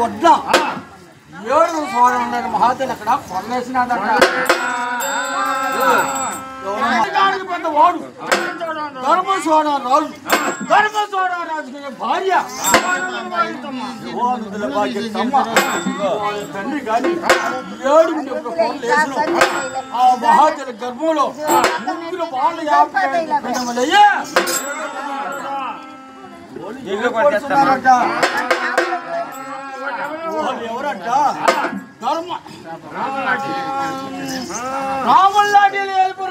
వడ్ల 7 స్వరం మహాదేవులు అక్కడ కొల్లేసినాడట. పెద్దవాడు ధర్మస్వరాజు భార్య తండ్రి గాని 7 ఆ మహాదేవుల గర్భంలో 3 బాలు 50 ఎవరంట ధర్మ రాముల్లాంటి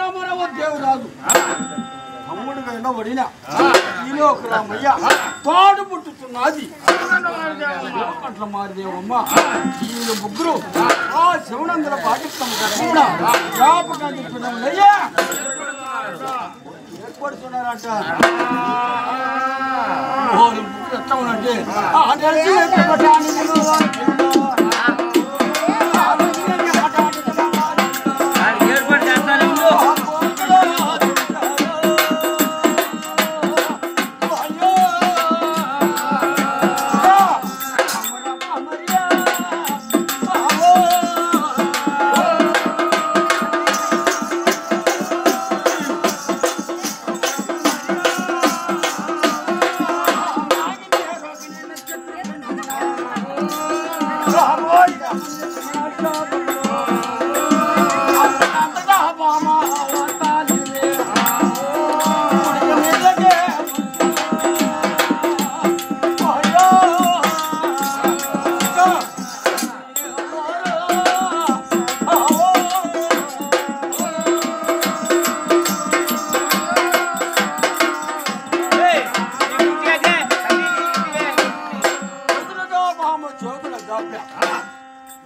రామారావు దేవురాజు తమ్ముడు కన్నా పడిన ఈలోక రామయ్య తోడు పుట్టుతున్నది అట్లా మారిదేవమ్మ. వీళ్ళు ముగ్గురు ఆ శివనందుల పాకిస్తాన్ గర్భంలో జ్ఞాపకం చెప్తున్నాయ్యా ఏర్పడుతున్నారంట. ఎట్లా ఉన్నట్టే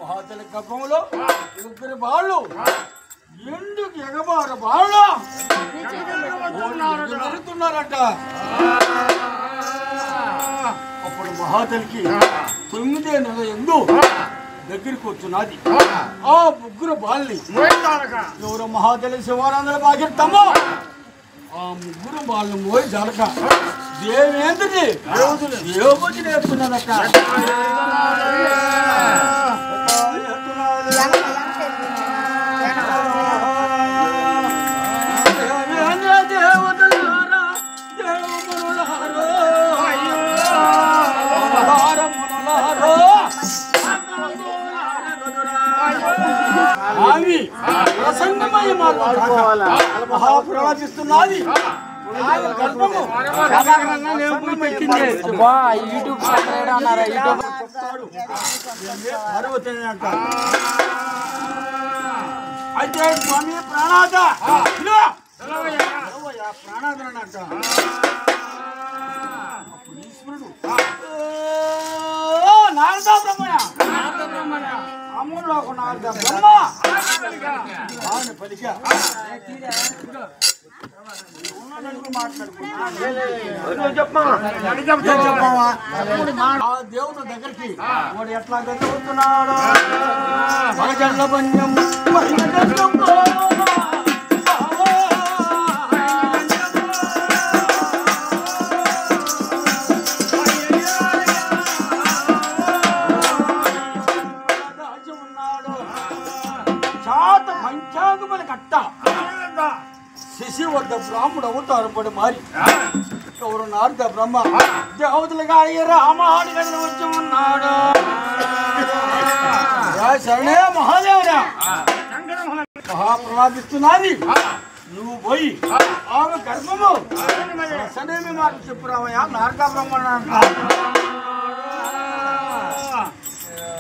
మహాతల గర్భంలో 3 బాళ్ళు ఎందుకు ఎగబారు బాళ్ళు నడుతున్నారట. అప్పుడు మహాతలికి 9వ నెల ఎందు దగ్గరికి వచ్చున్నది. ఆ 3 బాల్ని ఎవరో మహాతలి శివానందల బాగిర్తమ్మో ఆ 3 బాళ్ళు మోయి జలక దేవేంద్రుని దేవతి నేర్చున్నదట. మహాప్రవచిస్తున్నది యూట్యూబ్ అయితే స్వామి ప్రాణాద ప్రాణాదనంట. ఈశ్వరుడు నారద బ్రహ్మయ్య అమ్ముల్లో ఒక నారద బ్రహ్మ పలికా దేవుని దగ్గరికి వాడు ఎట్లా గడుపుతున్నాడు చాత పంచాంగముల కట్ట శశి వద్ద బ్రాహ్మడు అవతారపడి మారి ఎవరు నారద బ్రహ్మ దేవతలుగా రామాడి గదిలో వచ్చి ఉన్నాడు. శరణే మహాదేవుడా మహాప్రవాదిస్తున్నది. నువ్వు పోయి ఆమె గర్భము సనేమి మాట చెప్పురామయ్యా నారద బ్రహ్మ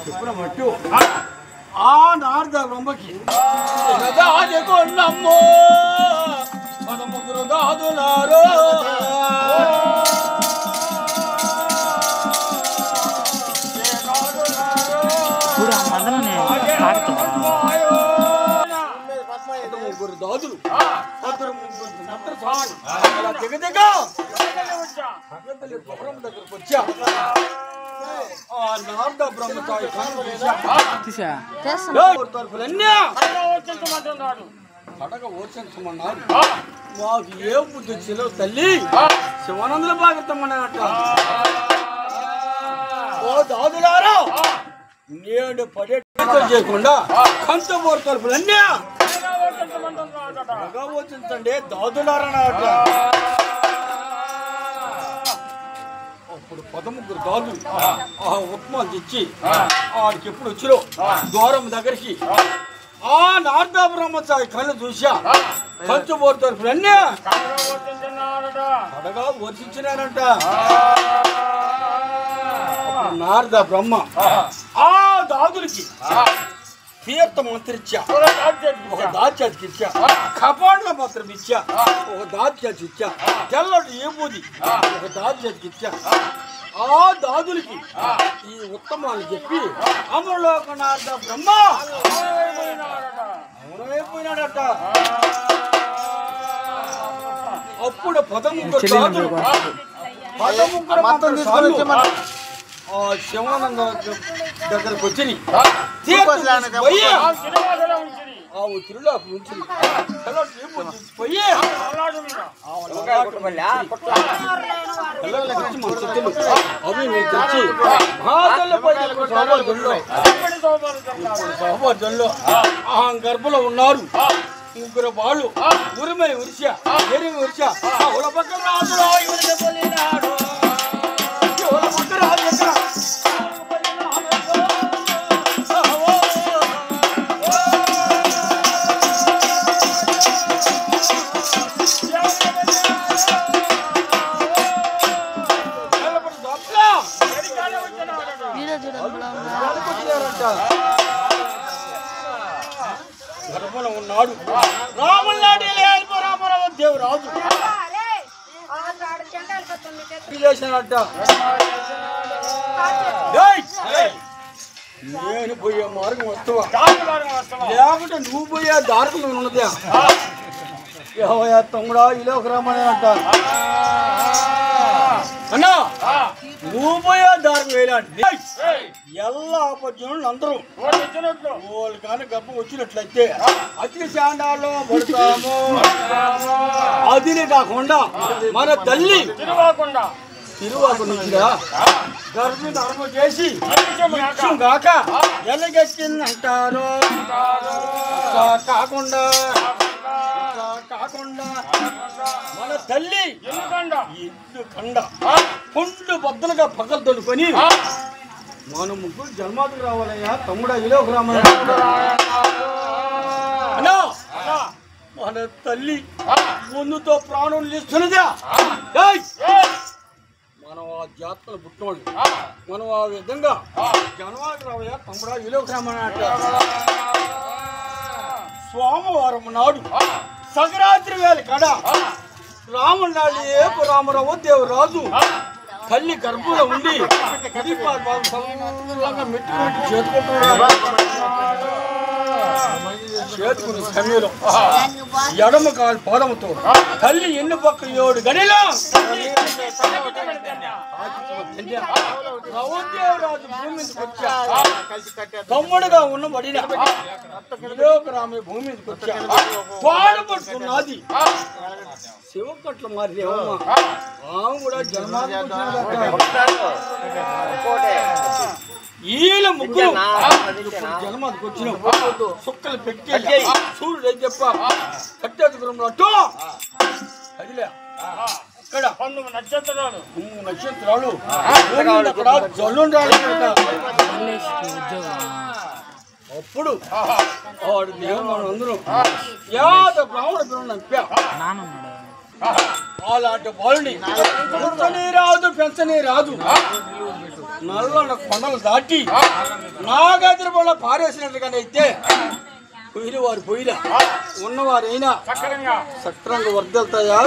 చెప్పురమట్టు ఆ నారద బ్రహ్మకి కొన్నమ్మో 3 దాదులారో దాదులు దగ్గరకు వచ్చా నారద బ్రహ్మ కడగ ఓర్చమన్నాడు. మాకు ఏ బుద్ధి చెలవు తల్లి శివానందుల భాగతమ్మన్నట. ఓ దాదులారా ఏడు పర్యటన చేయకుండా కంచబోరు తలుపులన్నీ వచ్చిందండి దాదులారన్నట. అప్పుడు 13 దాదులు ఆ ఉప్మాలు తెచ్చి ఆడికి ఎప్పుడు వచ్చిరో ద్వారం దగ్గరికి ఆ నారద బ్రహ్మచారి కళ్ళు చూసా కంచబోరు తలుపులన్నీ అడగా వర్షించినారంట. నారద బ్రహ్మ ఆ దాదులకి తీర్థం మంత్రి ఇచ్చా, ఒక దాచాతికి ఇచ్చా, కపాండ్ల మాత్రం ఇచ్చా, ఒక దాచాతి ఇచ్చా, తెల్లటి ఏబూది ఒక దాచాతికి ఇచ్చా. ఆ దాదులకి ఈ ఉత్తమాలు చెప్పి అమరలోక నారద బ్రహ్మ అమరైపోయినాడట. అప్పుడు 13 దాదులు 13 ఆ శివానంద దగ్గరకు వచ్చి ఆ ఒత్తిడిలో ఉంచి పోయి అవి తెచ్చి సౌభాగ్యంలో ఆ గర్భంలో ఉన్నారు 3 వాళ్ళు ఉరిమని ఉరిసా ఎరిమి ఉరిసా పక్కన రాజు గర్భంలో ఉన్నాడు రాములాడి దేవరాజు చేశానట. నేను పోయే మార్గం వస్తావా లేకుంటే నువ్వు పోయే దారులు ఉన్నదా ఏవయ్యా తమ్ముడా ఇలా ఒక రామని అంట. అన్నా నువ్వు పోయే దారులు వేలాంటి ಎಲ್ಲ ఆపజ్ఞులు అందరూ వాళ్ళు కానీ గర్భం వచ్చినట్లయితే అతి శాండాల్లో పడతాము. అదినే కాకుండా మన తల్లి తిరువాకు నుంచిగా గర్భిణి అర్మ చేసి కాక ఎల్లగెచ్చిందంటారు. కాకుండా మన తల్లి ఇల్లు కండ కొండు బద్దలుగా పగలు తొలుకొని మన ముగ్గురు జన్మాదికి రావాలయ్యా తమ్ముడా ఇలోక రామయ్య. మన తల్లి ముందుతో ప్రాణం ఇస్తున్నదా మనం ఆ జాతకలు పుట్టినోళ్ళు మనం ఆ విధంగా జన్మాదికి రావయ్యా తమ్ముడా ఇలోక రామయ్య అంట. సోమవారం నాడు సగరాత్రి వేళ కడ రాముడి నాడు ఏపు రామరావు దేవరాజు తల్లి గర్భంలో ఉండి చేతుకుని సమయంలో ఎడమ కాలు పాదముతో తల్లి ఎన్ని పక్క 7 గడిలో రవదేవరాజు భూమి మీదకి వచ్చా. తమ్ముడుగా ఉన్నబడిన రామే భూమి మీదకి వచ్చా. పాడుపడుతున్నది శివకట్ల మారి ఆమె కూడా ఈల ముగ్గురు జన్మాదికి వచ్చిన సుక్కలు పెట్టి సూర్యుడు చెప్ప కట్టేదుగురంలో అదిలే ఇక్కడ 9 నక్షత్రాలు అక్కడ జల్లు అప్పుడు వాడు దేవుడు అందరూ యాద బ్రాహ్మణ పిల్లలు నంపా. అలాంటి వాళ్ళని పెంచనే రాదు నల్ల కొండలు దాటి నాగాద్రి వల్ల పారేసినట్లుగానైతే పోయిన వారు పోయినా ఉన్నవారైనా సక్రంగా వర్దలుతాయా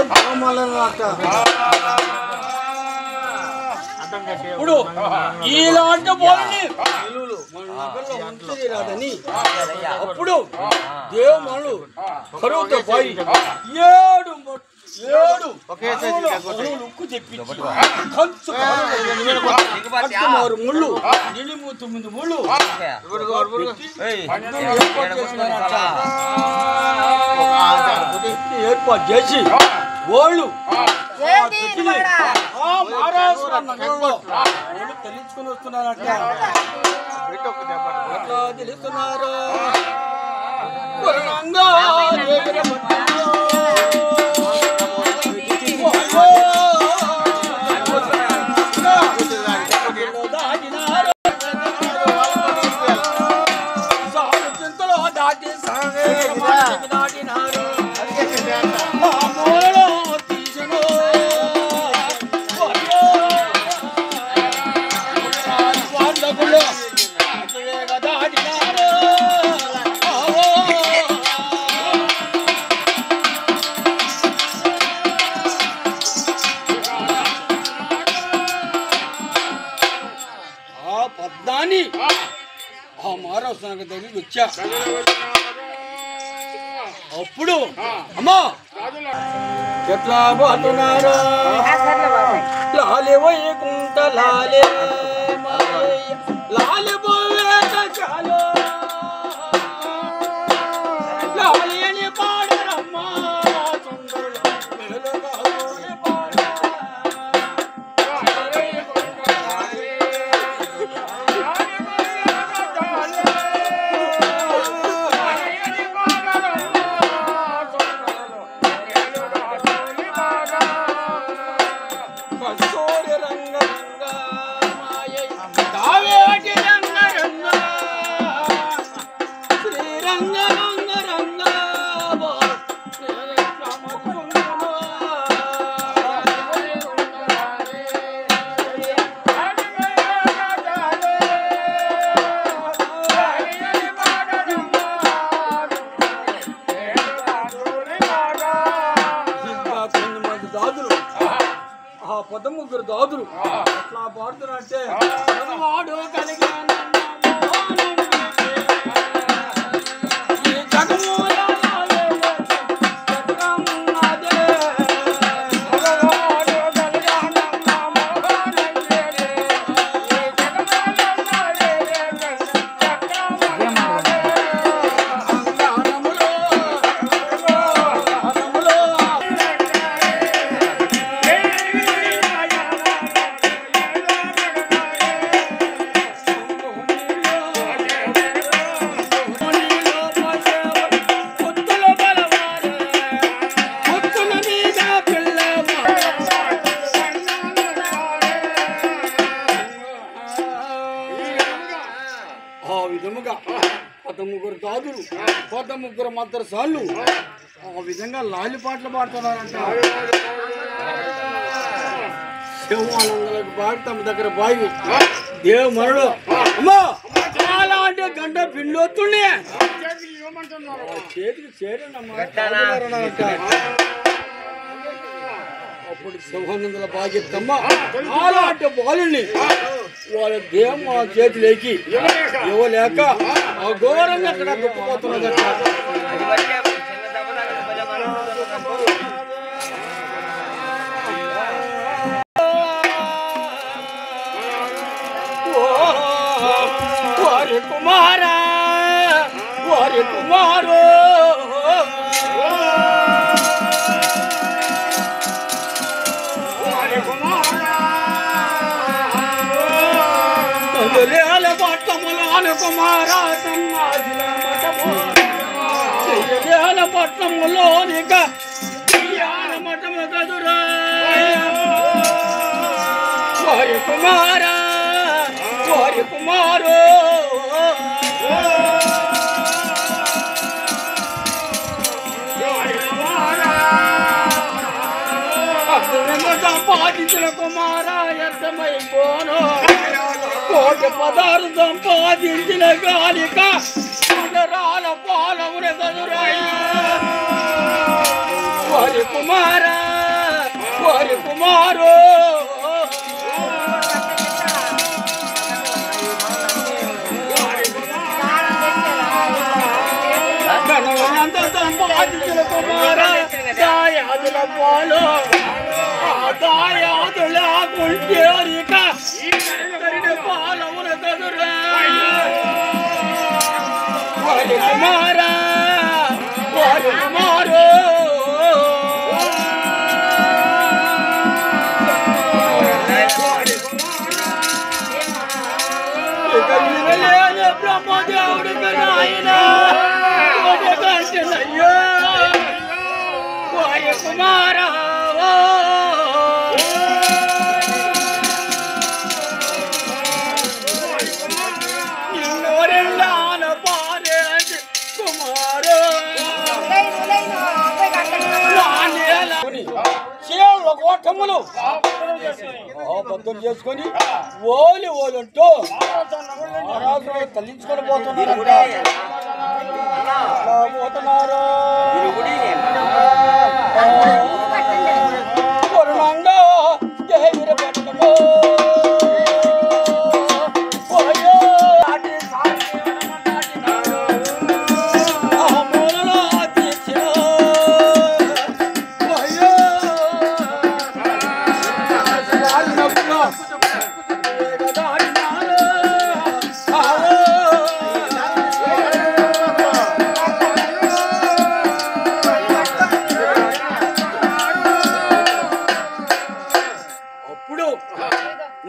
ఇప్పుడు ఇలాంటి వాళ్ళని మన నగరంలో ఉంచే రాదని అప్పుడు దేవమనులు కరువుతో పోయి 7 ఉక్కు తెప్పించి కంచు 6 ముళ్ళు నిలిము 9 ముళ్ళు ఏర్పాటు చేసి వాళ్ళు మహారాష్ట్ర నగరంలో తెలుసుకుని వస్తున్నారంటే పిలుస్తున్నారు పూర్ణంగా పద్నాన్ని ఆ మానవ దగ్గరికి వచ్చా. అప్పుడు అమ్మా ఎట్లా పోతున్నారు లాలి వైకుంఠ లాలే లాలి పోయేట చాలు లాలి అని పాడరమ్మా ముగ్గురు దాదులు అట్లా పాడుతున్నట్టే వాడు కలిగి ముగ్గురు దాదులు ముగ్గురు మద్దరు సార్లు ఆ విధంగా లాలి పాటలు పాడుతున్నారంట. శివానందలకు బాడి తమ దగ్గర బాయి దేవు మరుడు అమ్మా చాలా అంటే గంట పిండి వస్తుండే చేతికి చేరండి. అప్పుడు శివానందుల బాధ్యతమ్మ అలాంటి బాలుని వాళ్ళ దేవం ఆ చేతిలోకి ఇవ్వలేక ఘోరంగా అక్కడ దుఃఖపోతున్నదట. వారి కుమారా వారి కుమారు కుమారా పట్నములోనిక మఠము కదురా వారి కుమారా వారి కుమారు సంపాదించిన కుమారా ఎంతమైపోను కోటి పదాలు సంపాదించిన గాలిక రాల పాలమున కదురాయి వారి కుమారా వారి కుమారు ఘనమంత సంపాదించిన కుమారా దాయాదుల పాలు దాయాదుల గుంటేరిక పాలమున కదురా వారి కుమారా వారి కుమారు ఇక వినలేని బ్రహ్మదేవుడికి నాయన అయ్యో కుమారా కోటములు బద్దలు చేసుకొని ఓలి ఓలంటూ తల్లించుకొని పోతున్నారు కొరణంగా పట్టము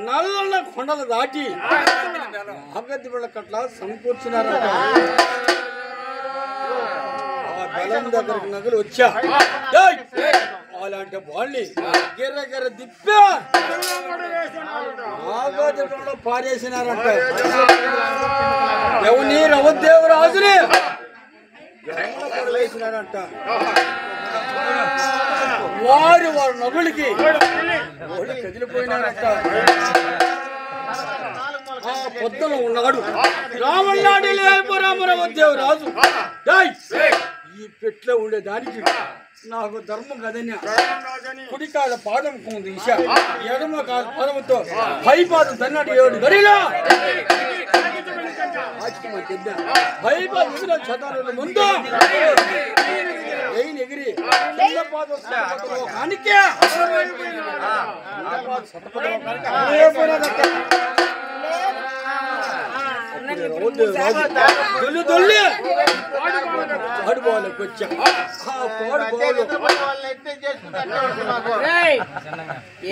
నల్ల కొండలు దాటి అభ్యర్థి కట్ల సమకూర్చున్నారంట. ఆ బలం దగ్గరికి నగలు వచ్చా అలాంటి వాళ్ళని గిర్ర గిర్ర తిప్పా నాగార్జునంలో పారేసినారంట. ఎవరిని రవదేవరాజుని వేసినారంట. వారి నగులకి కదిలిపోయినారంట. ఆ పొద్దున ఉన్నాడు రామన్నాడు రామదేవరాజు ఈ పెట్లో ఉండేదానికి నాకు ధర్మం కదన్య కుడికాల పాదం దిశ ఎడమ కాల పాదముతో పై పాదం తన్నాడు 7 గడిలో పై పాదం చదవడం ముందు ఎగిరి కానికే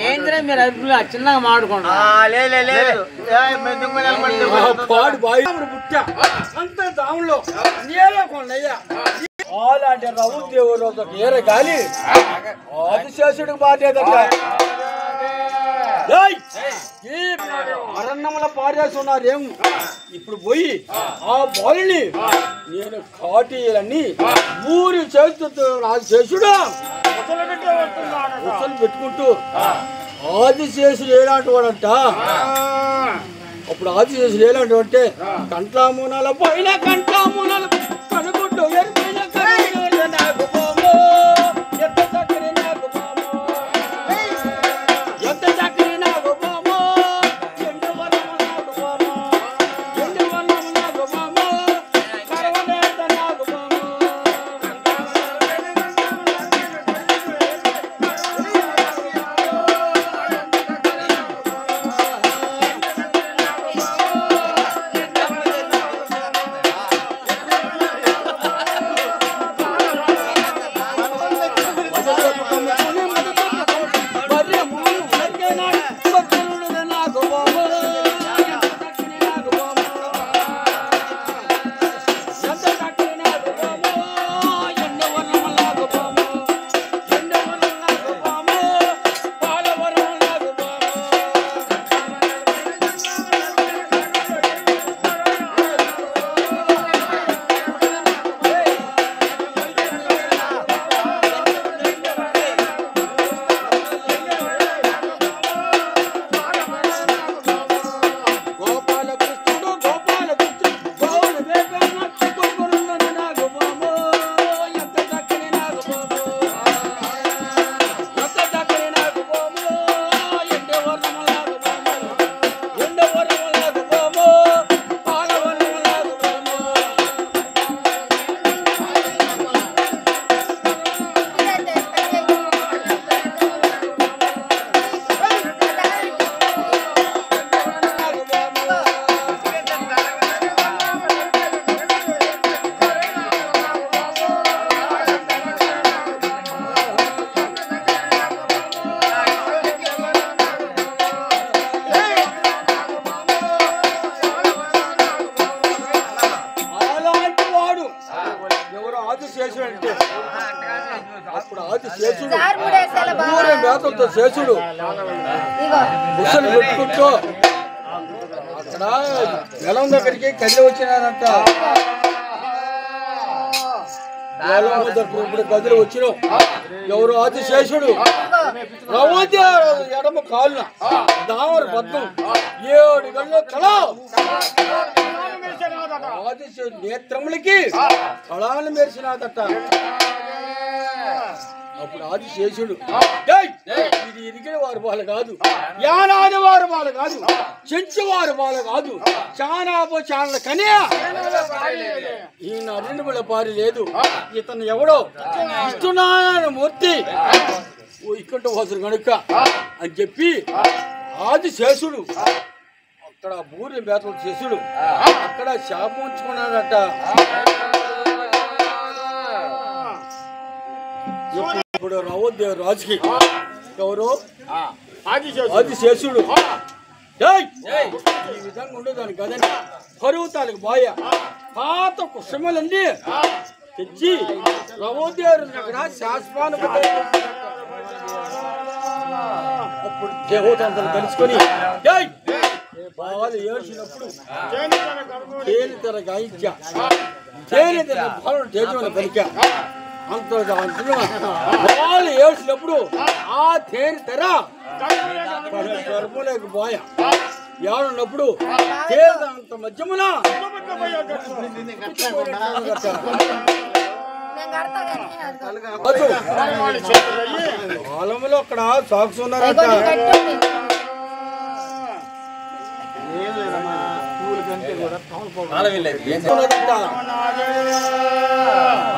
ఏంద్రా మీరు అరుపులు చిన్నగా మాడుకోండి పాడు బాయి పుట్టా అంత దాములో నేలకొండయ్యా అలాంటి రఘుదేవుడు ఏర గాలి ఆదిశేషుడికి బాధ్యత. ఈ అరణ్యముల పారేస్తున్నారేం ఇప్పుడు పోయి ఆ బాలుని నేను కాటీలన్నీ ఊరి చేస్తూ ఆదిశేషుడు ఉసలు పెట్టుకుంటూ ఆదిశేషుడు ఎలాంటి వాడంట. అప్పుడు ఆదిశేషుడు ఎలాంటి అంటే కంట్లామూనాల పైన కంట్లామూనాలు కనుకుంటూ ఎరిపోయిన నాకు పోము ఎంత చక్కని నాకు పోము ఎంత చక్కని నాకు పోము ఎండు వనము నాకు పోము ఎండు వనము నాకు పోము కరవనేత నాకు పోము శేషుడు అంటే అప్పుడు ఆది శేషుడు ఊరే మేతలతో శేషుడు బుసలు పెట్టుకుంటూ అక్కడ వెలం దగ్గరికి కదిలి వచ్చినారంట. ఇప్పుడు గదిలో వచ్చిన ఎవరు ఆదిశేషుడు రవతి ఎడమ కాళ్ళ దామర పద్మం 7 గంటల కళ ఆదిశేషుడు నేత్రములకి కళాలు మెరిసినాదట. అప్పుడు ఆదిశేషుడు ఇది ఇరిగిన వారి బాల కాదు, యానాది వారి బాల కాదు, చెంచు వారి బాల కాదు, చానాపో చానల కనే ఈయన అరణ్యముల పారి లేదు, ఇతను ఎవడో ఇస్తున్నాను మూర్తి ఇక్కడ వసరు కనుక అని చెప్పి ఆదిశేషుడు అక్కడ బూరి మేతలు శేషుడు అక్కడ శాపం ఉంచుకున్నాడట. ఇప్పుడు రావోదేవు రాజుకి ఎవరు ఆదిశేషుడు ఈ విధంగా ఉండేదాన్ని కదండి. పర్వతాలకు బాయ పాత కుష్మలన్నీ తెచ్చి రవోదేవుడు అక్కడ శాశ్వాను అప్పుడు దేవతంతలు కలుసుకొని బాగా ఏడ్చినప్పుడు తేలితెర గాయించా తేలితెర బాలు తేజమని పలికా అంత వాళ్ళు ఏడ్చినప్పుడు ఆ తేనె తెర గర్భంలోకి పోయా ఏడున్నప్పుడు అంత మధ్యమున కాలంలో అక్కడ సాక్స్ ఉన్నారట.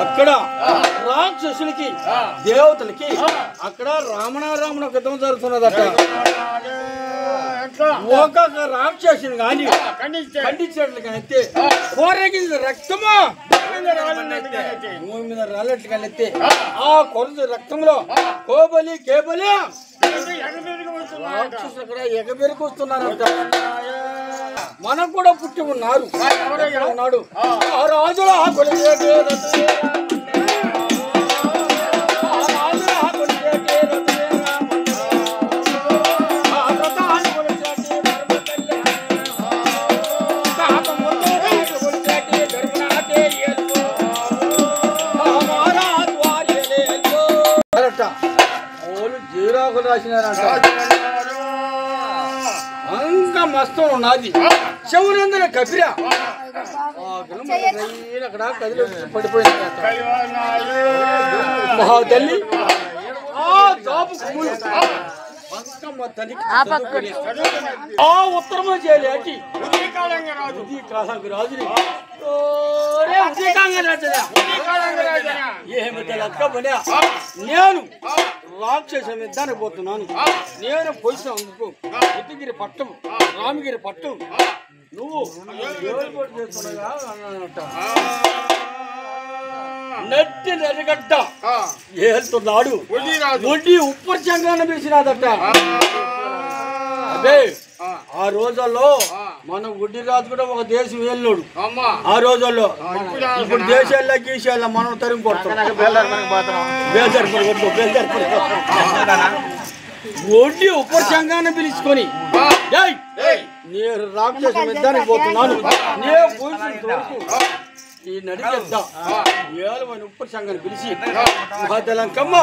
అక్కడ రాక్షసులకి దేవతలకి అక్కడ రామణ యుద్ధం జరుగుతున్నదట. ఒక్కొక్క రాక్షసుని కానీ ఖండించేట్లు కానీ కోరగింది రక్తము భూమి మీద రాళ్ళట్లు కానీ ఆ కొరత రక్తంలో కోబలి కేబలి రాక్షసులు అక్కడ ఎగబెరికి వస్తున్నారంట. మనకు కూడా పుట్టి ఉన్నారు ఉన్నాడు ఆ రాజుల జీరాకులు రాసినారంట. అంక మస్తం ఉన్నది శివునందున కపిరా అక్కడ కదిలి పడిపోయింది మహాతల్లి ఆ ఉత్తరమ చేయలేటి రాజుని నేను రాక్షసం ఇద్దానికి పోతున్నాను. నేను పొజిషన్ అందుకు ఉద్దిగిరి పట్టం రామగిరి పట్టం నువ్వు చేస్తున్నాగా అన్నట. నెట్టి నెరగడ్డ ఏళ్తున్నాడు ఒడ్డి ఉప్పర్చంగానే పిలిచినాదట. అదే ఆ రోజుల్లో మన గుడ్డి రాజు కూడా ఒక దేశం వెళ్ళాడు ఆ రోజుల్లో. ఇప్పుడు దేశాల్లో గీసాల్లో మనం తరిమి కొడతాం ఒడ్డి ఉప్పర్చంగానే పిలుచుకొని నేను రాక్షసం యుద్ధానికి పోతున్నాను. నేను పోయినంత వరకు ఈ నడిచేద్దా ఏలవని ఉప్పర్ సంఘాన్ని పిలిచి మహాతలంకమ్మ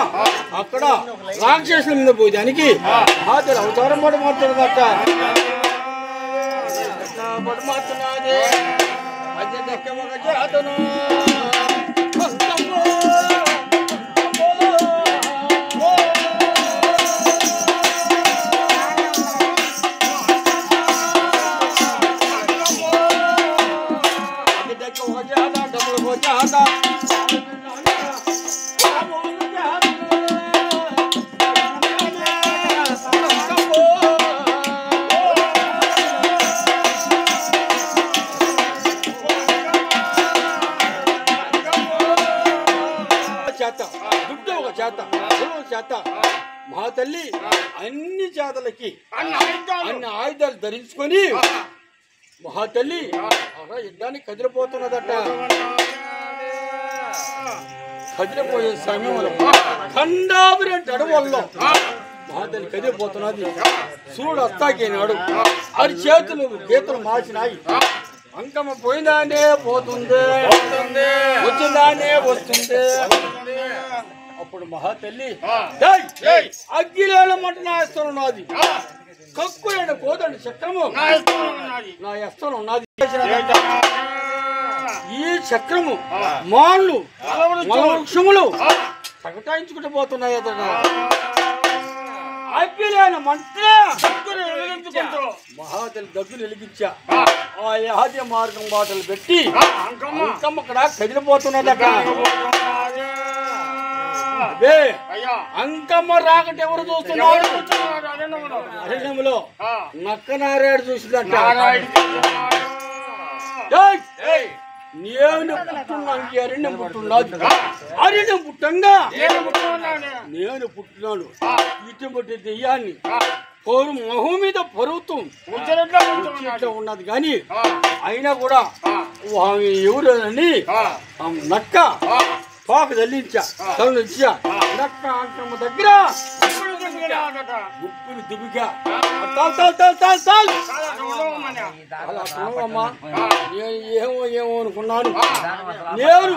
అక్కడ రాక్షసుల మీద పోయేదానికి మహాతల అవతారం పడి మాట్లాడుదట. పడి మాట్లాడే అతను మహాతల్లి అన్ని చేతలకి అన్ని ఆయుధాలు ధరించుకొని మహాతల్లి యుద్ధానికి కదిలిపోతున్నదట. కదిలిపోయే సమయంలో ఖండాపురి అడవుల్లో మహాతల్లి కదిలిపోతున్నది. సూడు వస్తాకినాడు. అది చేతులు గీతలు మార్చినాయి. అంకమ్మ పోయిందానే పోతుంది, వచ్చిందానే వస్తుంది. అప్పుడు మహాతల్లి అగ్గిలేల మంట నా ఇష్టం ఉన్నది, కక్కులేన కోదండి చక్రము నా ఇష్టం ఉన్నది. ఈ చక్రము మాళ్ళు వృక్షములు ప్రకటించుకుంటూ పోతున్నాయి. అగ్గిలేన మంట మహాతల్లి దగ్గర వెలిగించా. ఆ యాద్య మార్గం బాటలు పెట్టి అంకమ్మ అక్కడ కదిలిపోతున్నదట. అదే అంకమ్మ రాకట ఎవరు చూస్తున్నారు? అరణ్యంలో నక్కనారాయణ చూసిందంట. నేను పుట్టున్నాను, అరణ్యం పుట్టున్నది. అరణ్యం పుట్టంగా నేను పుట్టినాను. ఇటువంటి దెయ్యాన్ని పౌరు మొహం మీద పరువుతూ ఉన్నది కానీ అయినా కూడా ఎవరని నక్క పాక తల్లించా నక్క అంకమ్మ దగ్గర గుప్పులు దిగుగా అలా నేను ఏమో అనుకున్నాను. నేను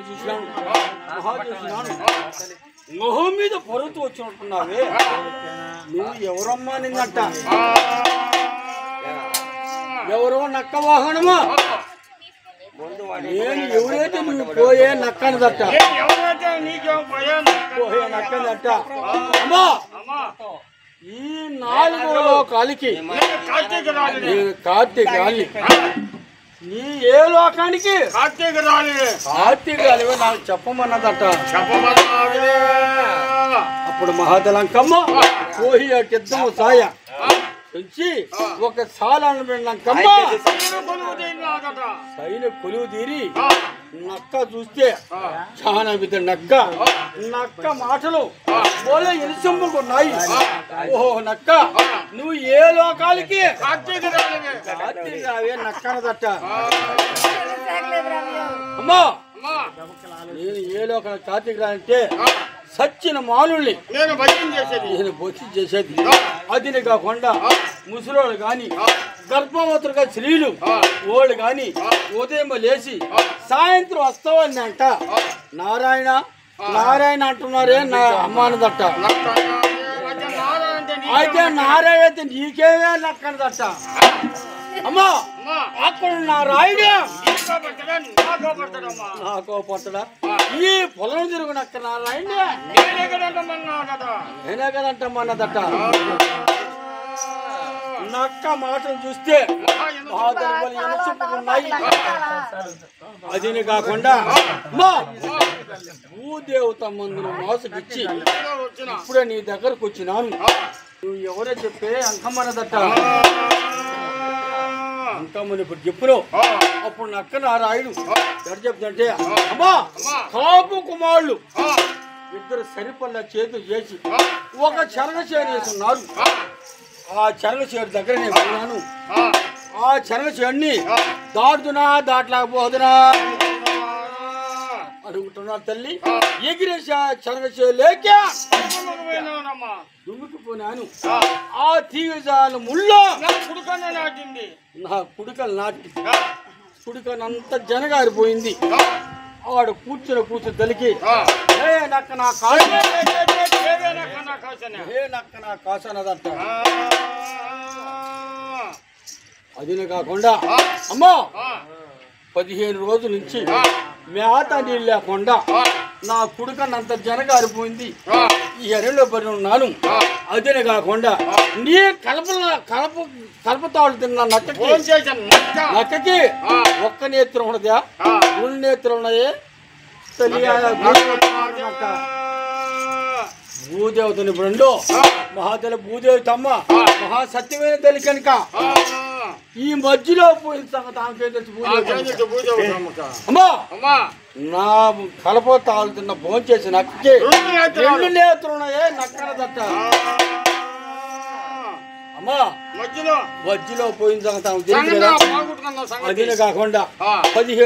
చూసినాను, మహా చూసినాను. మొహం మీద పొరుతూ వచ్చినట్టున్నావే, నువ్వు ఎవరమ్మా నిన్నట్ట? ఎవరో నక్క వాహనమా? నేను ఎవరైతే నువ్వు పోయే నక్కనదట్ట, పోయే నక్కనదట్ట. అమ్మా ఈ 4వ లోకాలకి నేను కార్తీకాన్ని, నీ ఏ లోకానికి కార్తీకాలు నాకు చెప్పమన్నదట. అప్పుడు మహాదలంకమ్మ పోయి అడ్డము సాయ వచ్చి ఒక సాలను వెళ్ళంకమ్మ సైన కొలువు తీరి నక్క చూస్తే చాలా విధ నక్క మాటలు పోలే ఎలిసొమ్ముకున్నాయి. ఓహో నక్క, నువ్వు ఏ లోకాలకి కార్తీకావే నక్కనదట. అమ్మా నేను ఏ లోకాల కార్తీక అంటే సచ్చిన మానుల్ని నేను భక్తి చేసేది. అదిని కాకుండా ముసలోళ్ళు గాని గర్భవతులుగా స్త్రీలు వాళ్ళు గాని ఉదయం లేచి సాయంత్రం వస్తావని అంట నారాయణ నారాయణ అంటున్నారే నా అమ్మానదట్ట. అయితే నారాయణ అయితే నీకేమే నక్కనదట్ట. అమ్మా అక్కడ నారాయణ నాకో పట్టడా ఈ పొలం తిరుగు నక్క నారాయణ నేనే కదంటమ్మన్నదట్ట. నక్క మాటలు చూస్తే చెప్పుకున్నాయి. అదిని కాకుండా భూదేవత మందును మోసగిచ్చి ఇప్పుడే నీ దగ్గరకు వచ్చినాను. నువ్వు ఎవరో చెప్పే అంకమ్మన్నదట్ట. అంకమ్మని ఇప్పుడు చెప్పును. అప్పుడు నక్క నారాయణు ఎడ చెప్తుంటే అమ్మా కాపు కుమారులు ఇద్దరు సరిపల్ల చేతులు చేసి ఒక చెరగ చేరేస్తున్నారు. ఆ చెరగ చేరు దగ్గర నేను పోయినాను. ఆ చెరగ చేరుని దాటుతున్నా దాటలేకపోతున్నా అడుగుతున్నారు తల్లి. ఎగిరేసా చెరగ చేరు లేక దుమ్ముకుపోయినాను. ఆ తీగజాల ముళ్ళో నా కుడికలు నాటి కుడికనంత జనగారిపోయింది. ఆడు కూర్చుని తలికి నక్క నా కాసనదంట. అదినే కాకుండా అమ్మా 15 రోజుల నుంచి మేత నీళ్ళు లేకుండా నా కుడికన్నంత జనగారిపోయింది. ఈ అరణ్యంలో పడి ఉన్నాను. అదినే కాకుండా నీ కలపతాడు తిన్న నక్కకి ఒక్క నేత్రం ఉన్నదా 2 నేత్రం ఉన్నాయే భూదేవతని రెండో మహాతల్లి భూదేవతమ్మ మహాసత్యమైన తల్లి కనుక ఈ మధ్యలో పోయిన సంగతి ఆమె తెలుసు. అమ్మా నా కలపతాలు తిన్న భోజనం చేసి నక్కకి 2 నేత్రం ఉన్నాయే నక్కనదట్ట. అమ్మా మధ్యలో పోయిన సంగతి ఆమె తెలుసు కదా. అదినే కాకుండా 15